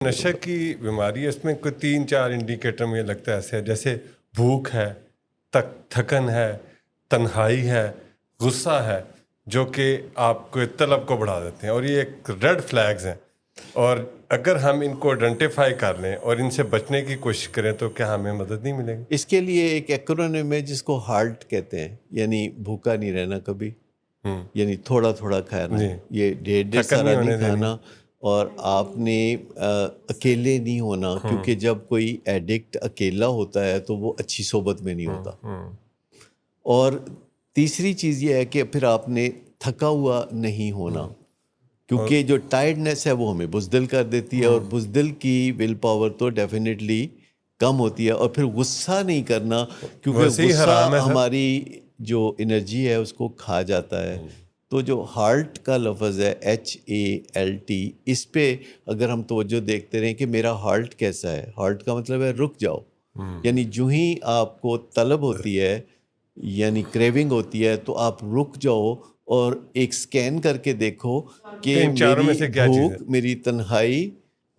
نشے کی بیماری ہے، اس میں کوئی 3-4 انڈیکیٹر مجھے لگتا ہے ایسے ہے، جیسے بھوک ہے، تھکن ہے، تنہائی ہے، غصہ ہے، جو کہ آپ کو طلب کو بڑھا دیتے ہیں، اور یہ ایک ریڈ فلیگز ہیں، اور اگر ہم ان کو آئیڈینٹیفائی کر لیں اور ان سے بچنے کی کوشش کریں تو کیا ہمیں مدد نہیں ملے گی؟ اس کے لیے ایک ایکرونیم ہے جس کو ہالٹ کہتے ہیں، یعنی بھوکا نہیں رہنا کبھی، یعنی تھوڑا تھوڑا کھانا، جی، یہ ڈھیر تھکن سارا نہیں ہونے دینی. کھانا، اور آپ نے اکیلے نہیں ہونا، کیونکہ جب کوئی ایڈکٹ اکیلا ہوتا ہے تو وہ اچھی صحبت میں نہیں ہوتا. اور تیسری چیز یہ ہے کہ پھر آپ نے تھکا ہوا نہیں ہونا، کیونکہ جو ٹائرڈنیس ہے وہ ہمیں بزدل کر دیتی ہے، اور بزدل کی ول پاور تو ڈیفینیٹلی کم ہوتی ہے. اور پھر غصہ نہیں کرنا، کیونکہ ویسے ہی غصہ حرام ہے سر. ہماری جو انرجی ہے اس کو کھا جاتا ہے. تو جو ہالٹ کا لفظ ہے HALT، اس پہ اگر ہم توجہ دیکھتے رہیں کہ میرا ہالٹ کیسا ہے، ہالٹ کا مطلب ہے رک جاؤ. یعنی جو ہی آپ کو طلب ہوتی ہے، یعنی کریونگ ہوتی ہے، تو آپ رک جاؤ اور ایک سکین کر کے دیکھو کہ ان چاروں میں میری سے کیا چیز ہے؟ بھوک، میری تنہائی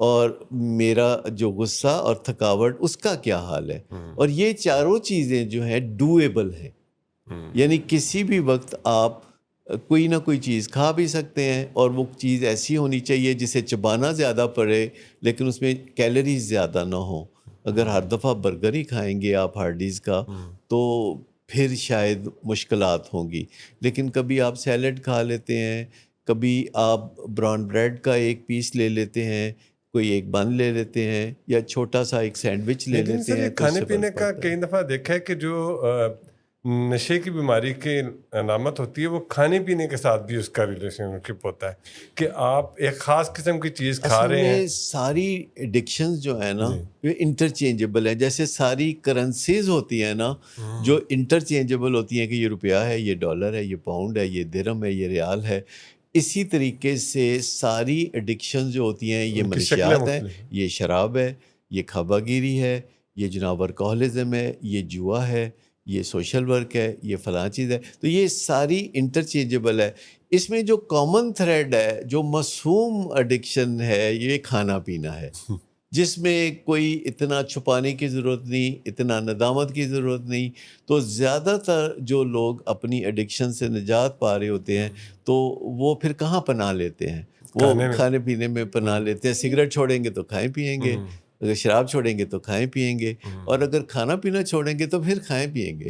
اور میرا جو غصہ اور تھکاوٹ، اس کا کیا حال ہے. اور یہ چاروں چیزیں جو ہیں ڈویبل ہیں، یعنی کسی بھی وقت آپ کوئی نہ کوئی چیز کھا بھی سکتے ہیں، اور وہ چیز ایسی ہونی چاہیے جسے چبانا زیادہ پڑے لیکن اس میں کیلریز زیادہ نہ ہوں. اگر ہر دفعہ برگر ہی کھائیں گے آپ ہارڈیز کا تو پھر شاید مشکلات ہوں گی. لیکن کبھی آپ سیلڈ کھا لیتے ہیں، کبھی آپ براؤن بریڈ کا ایک پیس لے لیتے ہیں، کوئی ایک بن لے لیتے ہیں، یا چھوٹا سا ایک سینڈوچ لے لیکن لیتے سر ہیں، یہ تو اس کھانے سے پینے فرق کا پڑتا ہے. کئی دفعہ دیکھا ہے کہ جو نشے کی بیماری کی علامت ہوتی ہے وہ کھانے پینے کے ساتھ بھی اس کا ریلیشن شپ ہوتا ہے، کہ آپ ایک خاص قسم کی چیز کھا اصل رہے ہیں. میں ساری ایڈکشنز جو ہیں نا جی. یہ انٹرچینجبل ہیں. جیسے ساری کرنسیز ہوتی ہیں نا جو انٹرچینجبل ہوتی ہیں، کہ یہ روپیہ ہے، یہ ڈالر ہے، یہ پاؤنڈ ہے، یہ درہم ہے، یہ ریال ہے. اسی طریقے سے ساری ایڈکشنز جو ہوتی ہیں، یہ ان کی شکلیں منشیات ہیں، مختلف ہیں. یہ شراب ہے، یہ کھابا گیری ہے، یہ جناب ورکہولزم ہے، یہ جوا ہے، یہ سوشل ورک ہے، یہ فلاں چیز ہے. تو یہ ساری انٹرچینجبل ہے. اس میں جو کامن تھریڈ ہے، جو معصوم ایڈکشن ہے، یہ کھانا پینا ہے، جس میں کوئی اتنا چھپانے کی ضرورت نہیں، اتنا ندامت کی ضرورت نہیں. تو زیادہ تر جو لوگ اپنی ایڈکشن سے نجات پا رہے ہوتے ہیں تو وہ پھر کہاں پناہ لیتے ہیں؟ وہ کھانے میں. کھانے پینے میں پناہ لیتے ہیں. سگریٹ چھوڑیں گے تو کھائیں پئیں گے، اگر شراب چھوڑیں گے تو کھائیں پئیں گے، اور اگر کھانا پینا چھوڑیں گے تو پھر کھائیں پئیں گے.